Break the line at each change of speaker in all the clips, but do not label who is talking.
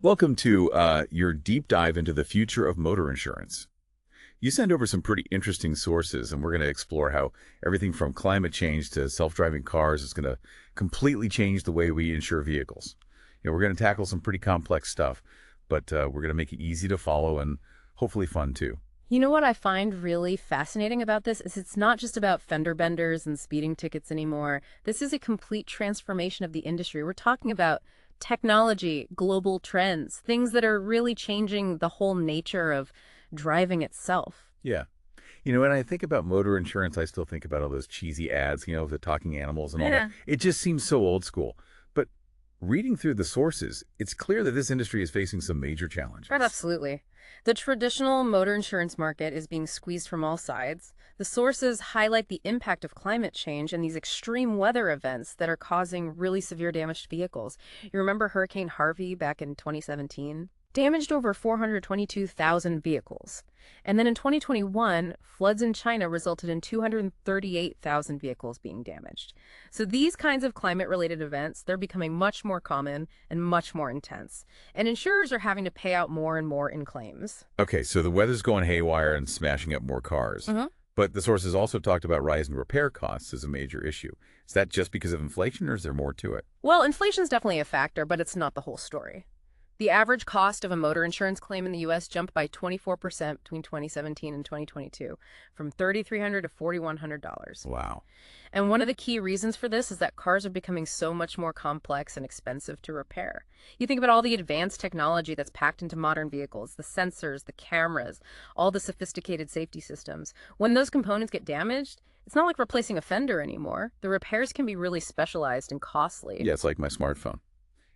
Welcome to your deep dive into the future of motor insurance. You send over some pretty interesting sources, and we're going to explore how everything from climate change to self-driving cars is going to completely change the way we insure vehicles. We're going to tackle some pretty complex stuff, but we're going to make it easy to follow and hopefully fun too.
You know what I find really fascinating about this is it's not just about fender benders and speeding tickets anymore. This is a complete transformation of the industry. We're talking about technology, global trends, things that are really changing the whole nature of driving itself.
Yeah. When I think about motor insurance, I still think about all those cheesy ads, the talking animals and all that.
Yeah.
It just seems so old school. But reading through the sources, it's clear that this industry is facing some major challenges.
Right, absolutely. The traditional motor insurance market is being squeezed from all sides. The sources highlight the impact of climate change and these extreme weather events that are causing really severe damage to vehicles. You remember Hurricane Harvey back in 2017? Damaged over 422,000 vehicles. And then in 2021, floods in China resulted in 238,000 vehicles being damaged. So these kinds of climate-related events, they're becoming much more common and much more intense. And insurers are having to pay out more and more in claims.
Okay, so the weather's going haywire and smashing up more cars. But the sources also talked about rising repair costs as a major issue. Is that just because of inflation, or is there more to it?
Well, inflation's definitely a factor, but it's not the whole story. The average cost of a motor insurance claim in the U.S. jumped by 24% between 2017 and 2022, from $3,300 to $4,100.
Wow.
And one of the key reasons for this is that cars are becoming so much more complex and expensive to repair. You think about all the advanced technology that's packed into modern vehicles, the sensors, the cameras, all the sophisticated safety systems. When those components get damaged, it's not like replacing a fender anymore. The repairs can be really specialized and costly.
Yeah, it's like my smartphone.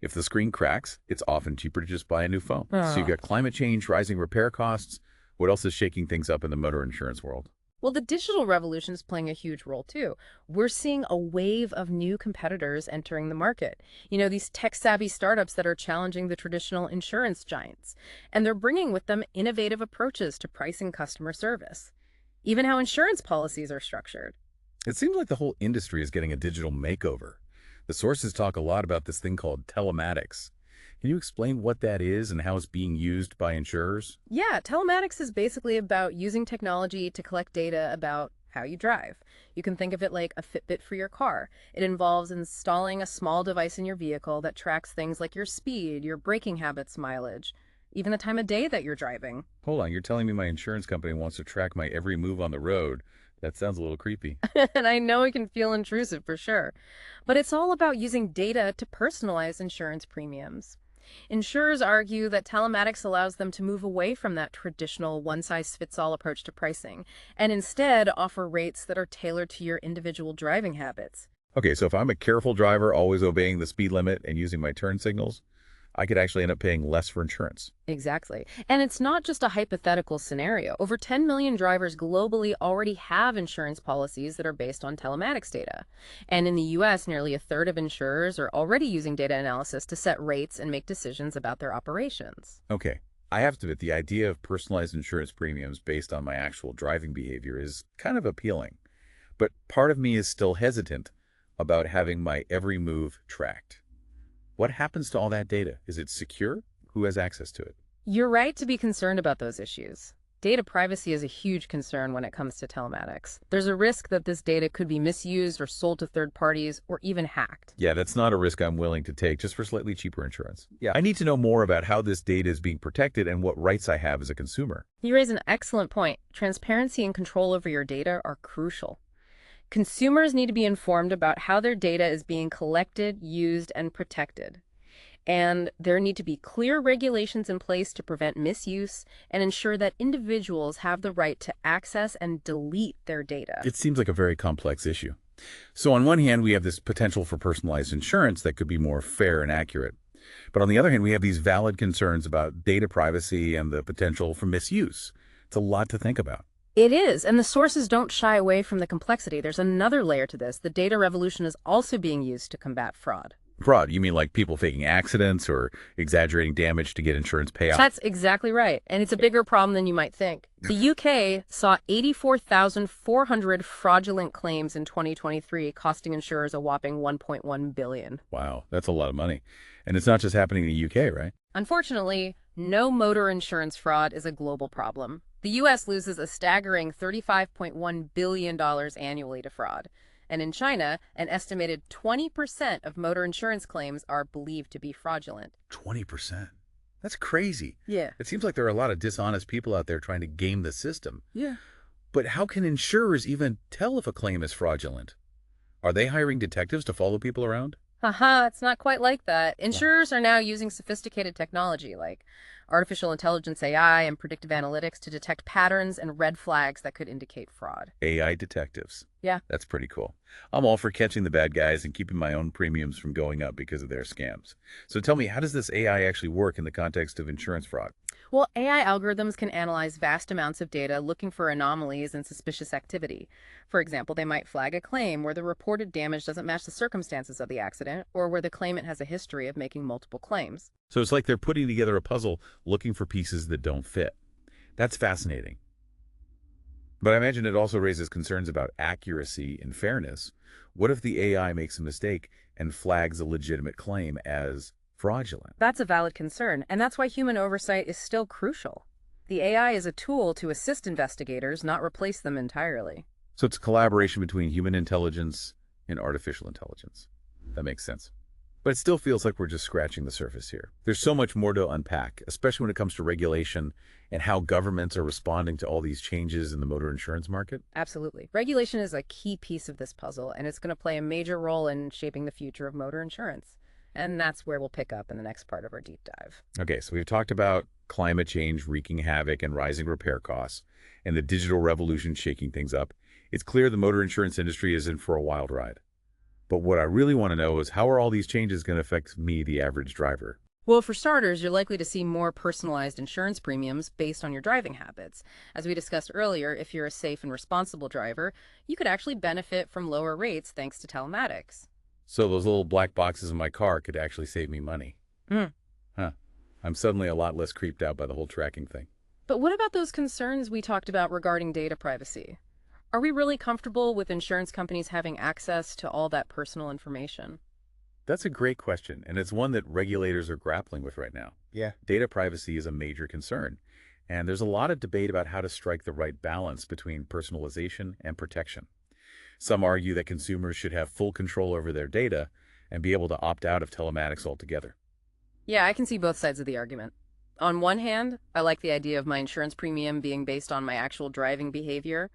If the screen cracks, it's often cheaper to just buy a new phone. So you've got climate change, rising repair costs. What else is shaking things up in the motor insurance world?
Well, the digital revolution is playing a huge role, too. We're seeing a wave of new competitors entering the market. These tech-savvy startups that are challenging the traditional insurance giants. And they're bringing with them innovative approaches to pricing customer service. Even how insurance policies are structured.
It seems like the whole industry is getting a digital makeover. The sources talk a lot about this thing called telematics. Can you explain what that is and how it's being used by insurers?
Yeah, telematics is basically about using technology to collect data about how you drive. You can think of it like a Fitbit for your car. It involves installing a small device in your vehicle that tracks things like your speed, your braking habits, mileage, even the time of day that you're driving.
Hold on, you're telling me my insurance company wants to track my every move on the road. That sounds a little creepy.
And I know it can feel intrusive for sure. But it's all about using data to personalize insurance premiums. Insurers argue that telematics allows them to move away from that traditional one-size-fits-all approach to pricing and instead offer rates that are tailored to your individual driving habits.
Okay, so if I'm a careful driver, always obeying the speed limit and using my turn signals, I could actually end up paying less for insurance.
Exactly. And it's not just a hypothetical scenario. Over 10 million drivers globally already have insurance policies that are based on telematics data. And in the U.S., nearly a third of insurers are already using data analysis to set rates and make decisions about their operations.
Okay, I have to admit the idea of personalized insurance premiums based on my actual driving behavior is kind of appealing. But part of me is still hesitant about having my every move tracked. What happens to all that data? Is it secure? Who has access to it?
You're right to be concerned about those issues. Data privacy is a huge concern when it comes to telematics. There's a risk that this data could be misused or sold to third parties or even hacked.
Yeah, that's not a risk I'm willing to take just for slightly cheaper insurance. Yeah, I need to know more about how this data is being protected and what rights I have as a consumer.
You raise an excellent point. Transparency and control over your data are crucial. Consumers need to be informed about how their data is being collected, used, and protected. And there need to be clear regulations in place to prevent misuse and ensure that individuals have the right to access and delete their data.
It seems like a very complex issue. So on one hand, we have this potential for personalized insurance that could be more fair and accurate. But on the other hand, we have these valid concerns about data privacy and the potential for misuse. It's a lot to think about.
It is, and the sources don't shy away from the complexity. There's another layer to this. The data revolution is also being used to combat fraud.
Fraud? You mean like people faking accidents or exaggerating damage to get insurance payout?
That's exactly right, and it's a bigger problem than you might think. The UK saw 84,400 fraudulent claims in 2023, costing insurers a whopping $1.1 billion.
Wow, that's a lot of money. And it's not just happening in the UK, right?
Unfortunately, no motor insurance fraud is a global problem. The U.S. loses a staggering $35.1 billion annually to fraud. And in China, an estimated 20% of motor insurance claims are believed to be fraudulent.
20%. That's crazy.
Yeah.
It seems like there are a lot of dishonest people out there trying to game the system.
Yeah.
But how can insurers even tell if a claim is fraudulent? Are they hiring detectives to follow people around?
Haha, it's not quite like that.
Well,
Insurers are now using sophisticated technology like artificial intelligence AI and predictive analytics to detect patterns and red flags that could indicate fraud.
AI detectives.
Yeah.
That's pretty cool. I'm all for catching the bad guys and keeping my own premiums from going up because of their scams. So tell me, how does this AI actually work in the context of insurance fraud?
Well, AI algorithms can analyze vast amounts of data looking for anomalies and suspicious activity. For example, they might flag a claim where the reported damage doesn't match the circumstances of the accident or where the claimant has a history of making multiple claims.
So it's like they're putting together a puzzle looking for pieces that don't fit. That's fascinating. But I imagine it also raises concerns about accuracy and fairness. What if the AI makes a mistake and flags a legitimate claim as fraudulent?
That's a valid concern, and that's why human oversight is still crucial. The AI is a tool to assist investigators, not replace them entirely.
So it's a collaboration between human intelligence and artificial intelligence. That makes sense. But it still feels like we're just scratching the surface here. There's so much more to unpack, especially when it comes to regulation and how governments are responding to all these changes in the motor insurance market.
Absolutely. Regulation is a key piece of this puzzle, and it's going to play a major role in shaping the future of motor insurance. And that's where we'll pick up in the next part of our deep dive.
Okay, so we've talked about climate change wreaking havoc and rising repair costs, and the digital revolution shaking things up. It's clear the motor insurance industry is in for a wild ride. But what I really want to know is, how are all these changes going to affect me, the average driver?
Well, for starters, you're likely to see more personalized insurance premiums based on your driving habits. As we discussed earlier, if you're a safe and responsible driver, you could actually benefit from lower rates thanks to telematics.
So those little black boxes in my car could actually save me money.
Mm.
Huh. I'm suddenly a lot less creeped out by the whole tracking thing.
But what about those concerns we talked about regarding data privacy? Are we really comfortable with insurance companies having access to all that personal information?
That's a great question, and it's one that regulators are grappling with right now. Yeah, data privacy is a major concern, and there's a lot of debate about how to strike the right balance between personalization and protection. Some argue that consumers should have full control over their data and be able to opt out of telematics altogether.
Yeah, I can see both sides of the argument. On one hand, I like the idea of my insurance premium being based on my actual driving behavior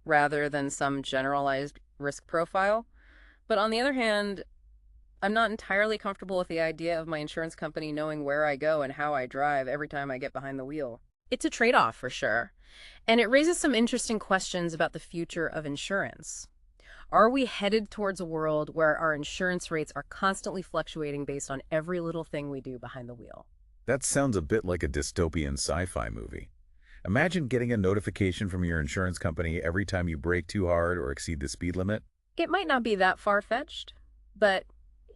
rather than some generalized risk profile. But on the other hand, I'm not entirely comfortable with the idea of my insurance company knowing where I go and how I drive every time I get behind the wheel. It's a trade-off for sure. And it raises some interesting questions about the future of insurance. Are we headed towards a world where our insurance rates are constantly fluctuating based on every little thing we do behind the wheel?
That sounds a bit like a dystopian sci-fi movie. Imagine getting a notification from your insurance company every time you brake too hard or exceed the speed limit.
It might not be that far-fetched, but,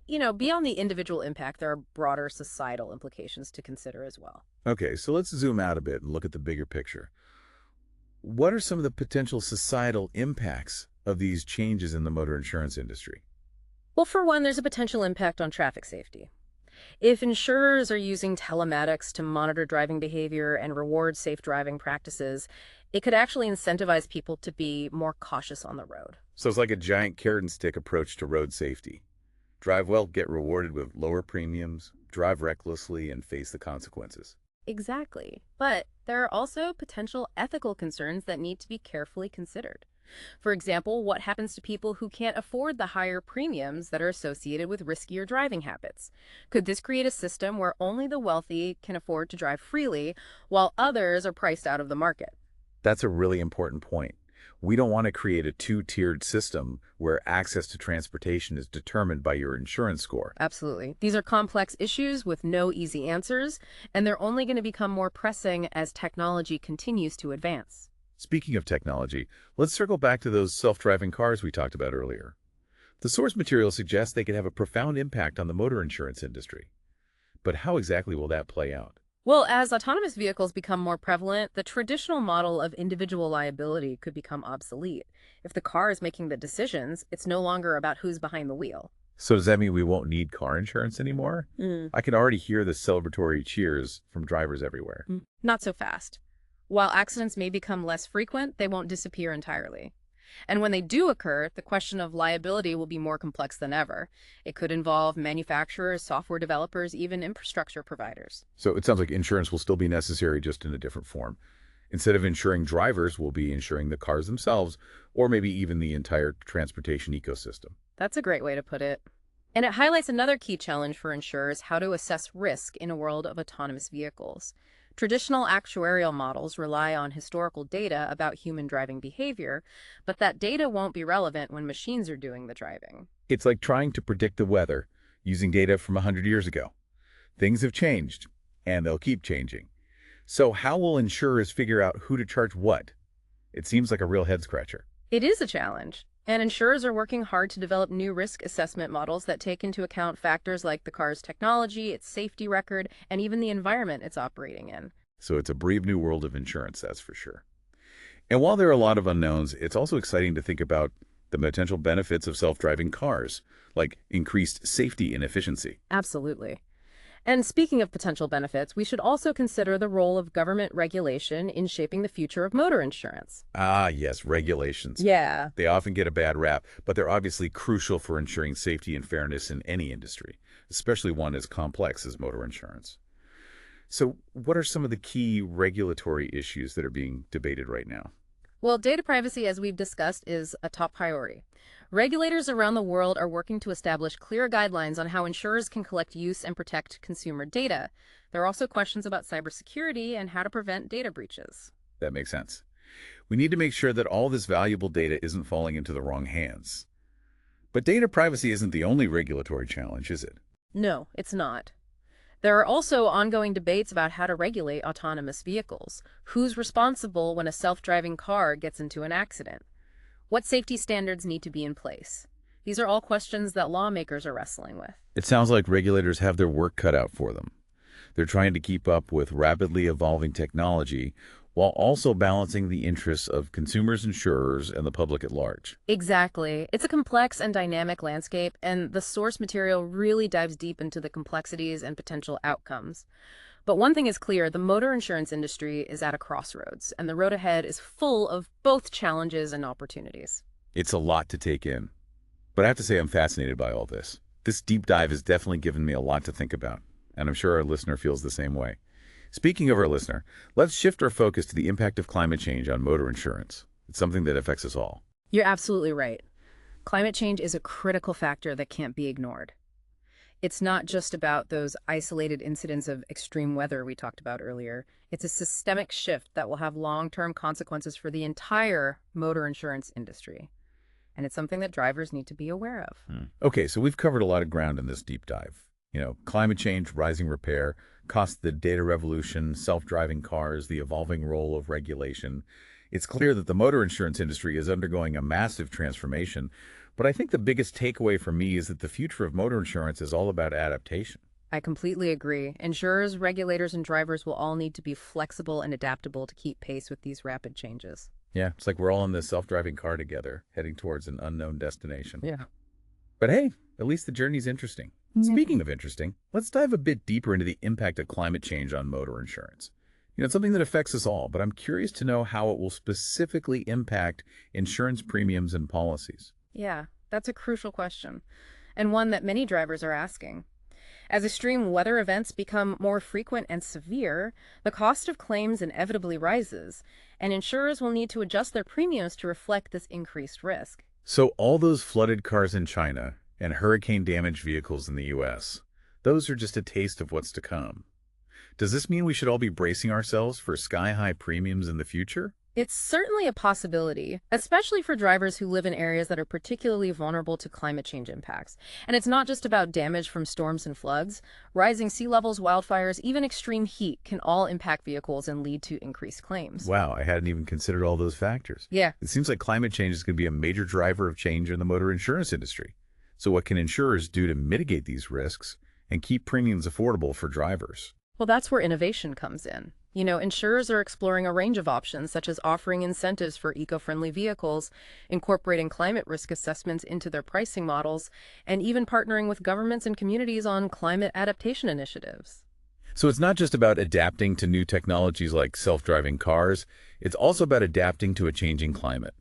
beyond the individual impact, there are broader societal implications to consider as well.
Okay, so let's zoom out a bit and look at the bigger picture. What are some of the potential societal impacts of these changes in the motor insurance industry?
Well, for one, there's a potential impact on traffic safety. If insurers are using telematics to monitor driving behavior and reward safe driving practices, it could actually incentivize people to be more cautious on the road.
So it's like a giant carrot and stick approach to road safety. Drive well, get rewarded with lower premiums, drive recklessly, and face the consequences.
Exactly. But there are also potential ethical concerns that need to be carefully considered. For example, what happens to people who can't afford the higher premiums that are associated with riskier driving habits? Could this create a system where only the wealthy can afford to drive freely, while others are priced out of the market?
That's a really important point. We don't want to create a two-tiered system where access to transportation is determined by your insurance score.
Absolutely. These are complex issues with no easy answers, and they're only going to become more pressing as technology continues to advance.
Speaking of technology, let's circle back to those self-driving cars we talked about earlier. The source material suggests they could have a profound impact on the motor insurance industry. But how exactly will that play out?
Well, as autonomous vehicles become more prevalent, the traditional model of individual liability could become obsolete. If the car is making the decisions, it's no longer about who's behind the wheel.
So does that mean we won't need car insurance anymore?
Mm.
I can already hear the celebratory cheers from drivers everywhere.
Not so fast. While accidents may become less frequent, they won't disappear entirely. And when they do occur, the question of liability will be more complex than ever. It could involve manufacturers, software developers, even infrastructure providers.
So it sounds like insurance will still be necessary, just in a different form. Instead of insuring drivers, we'll be insuring the cars themselves, or maybe even the entire transportation ecosystem.
That's a great way to put it. And it highlights another key challenge for insurers: how to assess risk in a world of autonomous vehicles. Traditional actuarial models rely on historical data about human driving behavior, but that data won't be relevant when machines are doing the driving.
It's like trying to predict the weather using data from 100 years ago. Things have changed, and they'll keep changing. So how will insurers figure out who to charge what? It seems like a real head-scratcher.
It is a challenge, and insurers are working hard to develop new risk assessment models that take into account factors like the car's technology, its safety record, and even the environment it's operating in.
So it's a brave new world of insurance, that's for sure. And while there are a lot of unknowns, it's also exciting to think about the potential benefits of self-driving cars, like increased safety and efficiency.
Absolutely. And speaking of potential benefits, we should also consider the role of government regulation in shaping the future of motor insurance.
Ah, yes, regulations.
Yeah.
They often get a bad rap, but they're obviously crucial for ensuring safety and fairness in any industry, especially one as complex as motor insurance. So what are some of the key regulatory issues that are being debated right now?
Well, data privacy, as we've discussed, is a top priority. Regulators around the world are working to establish clear guidelines on how insurers can collect, use, and protect consumer data. There are also questions about cybersecurity and how to prevent data breaches.
That makes sense. We need to make sure that all this valuable data isn't falling into the wrong hands. But data privacy isn't the only regulatory challenge, is it?
No, it's not. There are also ongoing debates about how to regulate autonomous vehicles. Who's responsible when a self-driving car gets into an accident? What safety standards need to be in place? These are all questions that lawmakers are wrestling with.
It sounds like regulators have their work cut out for them. They're trying to keep up with rapidly evolving technology while also balancing the interests of consumers, insurers, and the public at large.
Exactly. It's a complex and dynamic landscape, and the source material really dives deep into the complexities and potential outcomes. But one thing is clear: the motor insurance industry is at a crossroads, and the road ahead is full of both challenges and opportunities.
It's a lot to take in. But I have to say I'm fascinated by all this. This deep dive has definitely given me a lot to think about, and I'm sure our listener feels the same way. Speaking of our listener, let's shift our focus to the impact of climate change on motor insurance. It's something that affects us all.
You're absolutely right. Climate change is a critical factor that can't be ignored. It's not just about those isolated incidents of extreme weather we talked about earlier. It's a systemic shift that will have long-term consequences for the entire motor insurance industry. And it's something that drivers need to be aware of.
Okay, so we've covered a lot of ground in this deep dive. Climate change, rising repair, cost of the data revolution, self-driving cars, the evolving role of regulation. It's clear that the motor insurance industry is undergoing a massive transformation, but I think the biggest takeaway for me is that the future of motor insurance is all about adaptation.
I completely agree. Insurers, regulators, and drivers will all need to be flexible and adaptable to keep pace with these rapid changes.
Yeah, it's like we're all in this self-driving car together, heading towards an unknown destination.
Yeah.
But hey, at least the journey's interesting. Speaking of interesting, let's dive a bit deeper into the impact of climate change on motor insurance. It's something that affects us all, but I'm curious to know how it will specifically impact insurance premiums and policies.
Yeah, that's a crucial question, and one that many drivers are asking. As extreme weather events become more frequent and severe, the cost of claims inevitably rises, and insurers will need to adjust their premiums to reflect this increased risk.
So all those flooded cars in China and hurricane-damaged vehicles in the U.S., those are just a taste of what's to come. Does this mean we should all be bracing ourselves for sky-high premiums in the future?
It's certainly a possibility, especially for drivers who live in areas that are particularly vulnerable to climate change impacts. And it's not just about damage from storms and floods. Rising sea levels, wildfires, even extreme heat can all impact vehicles and lead to increased claims.
Wow, I hadn't even considered all those factors.
Yeah.
It seems like climate change is going to be a major driver of change in the motor insurance industry. So what can insurers do to mitigate these risks and keep premiums affordable for drivers?
Well, that's where innovation comes in. Insurers are exploring a range of options, such as offering incentives for eco-friendly vehicles, incorporating climate risk assessments into their pricing models, and even partnering with governments and communities on climate adaptation initiatives.
So it's not just about adapting to new technologies like self-driving cars, it's also about adapting to a changing climate.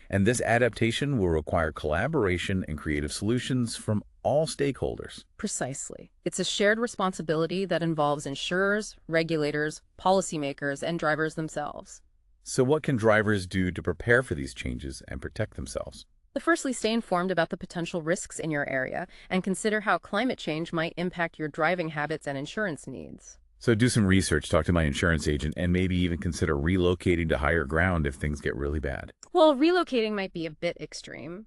And this adaptation will require collaboration and creative solutions from all stakeholders.
Precisely. It's a shared responsibility that involves insurers, regulators, policymakers, and drivers themselves.
So what can drivers do to prepare for these changes and protect themselves?
Firstly, stay informed about the potential risks in your area and consider how climate change might impact your driving habits and insurance needs.
So do some research, talk to my insurance agent, and maybe even consider relocating to higher ground if things get really bad.
Well, relocating might be a bit extreme,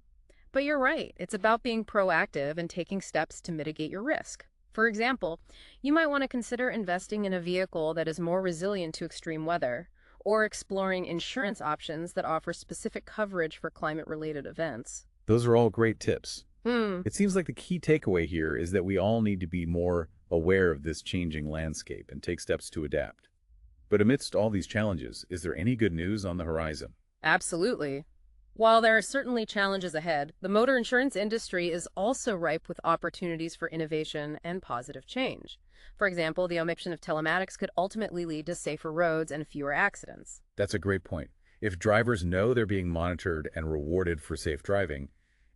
but you're right. It's about being proactive and taking steps to mitigate your risk. For example, you might want to consider investing in a vehicle that is more resilient to extreme weather, or exploring insurance options that offer specific coverage for climate-related events.
Those are all great tips.
Hmm.
It seems like the key takeaway here is that we all need to be more aware of this changing landscape and take steps to adapt. But amidst all these challenges, is there any good news on the horizon?
Absolutely. While there are certainly challenges ahead, the motor insurance industry is also ripe with opportunities for innovation and positive change. For example, the omission of telematics could ultimately lead to safer roads and fewer accidents.
That's a great point. If drivers know they're being monitored and rewarded for safe driving,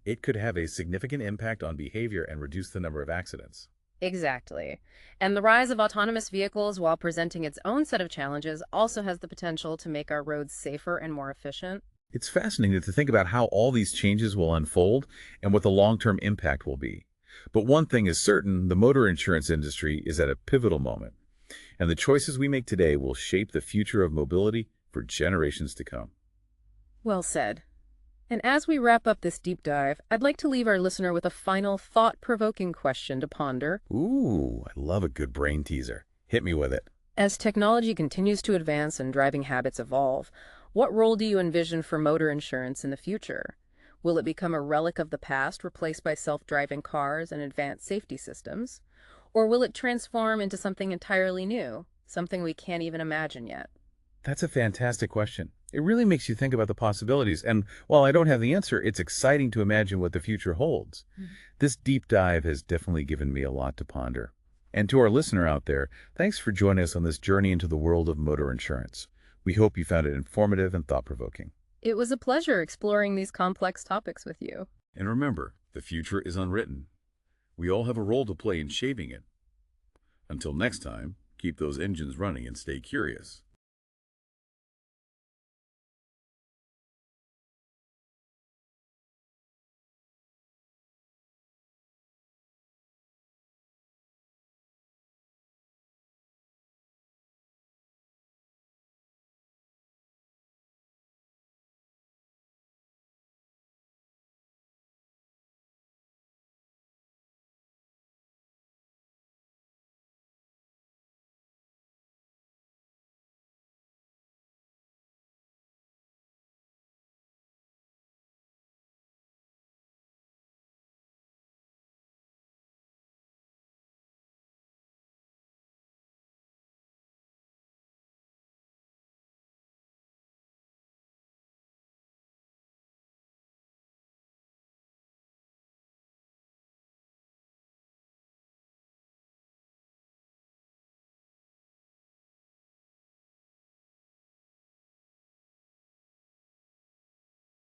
it could have a significant impact on behavior and reduce the number of accidents.
Exactly. And the rise of autonomous vehicles, while presenting its own set of challenges, also has the potential to make our roads safer and more efficient.
It's fascinating to think about how all these changes will unfold and what the long-term impact will be. But one thing is certain, the motor insurance industry is at a pivotal moment, and the choices we make today will shape the future of mobility for generations to come.
Well said. And as we wrap up this deep dive, I'd like to leave our listener with a final thought-provoking question to ponder.
Ooh, I love a good brain teaser. Hit me with it.
As technology continues to advance and driving habits evolve, what role do you envision for motor insurance in the future? Will it become a relic of the past, replaced by self-driving cars and advanced safety systems? Or will it transform into something entirely new, something we can't even imagine yet?
That's a fantastic question. It really makes you think about the possibilities, and while I don't have the answer, it's exciting to imagine what the future holds. This deep dive has definitely given me a lot to ponder. And to our listener out there, thanks for joining us on this journey into the world of motor insurance. We hope you found it informative and thought-provoking.
It was a pleasure exploring these complex topics with you.
And remember, the future is unwritten. We all have a role to play in shaping it. Until next time, keep those engines running and stay curious.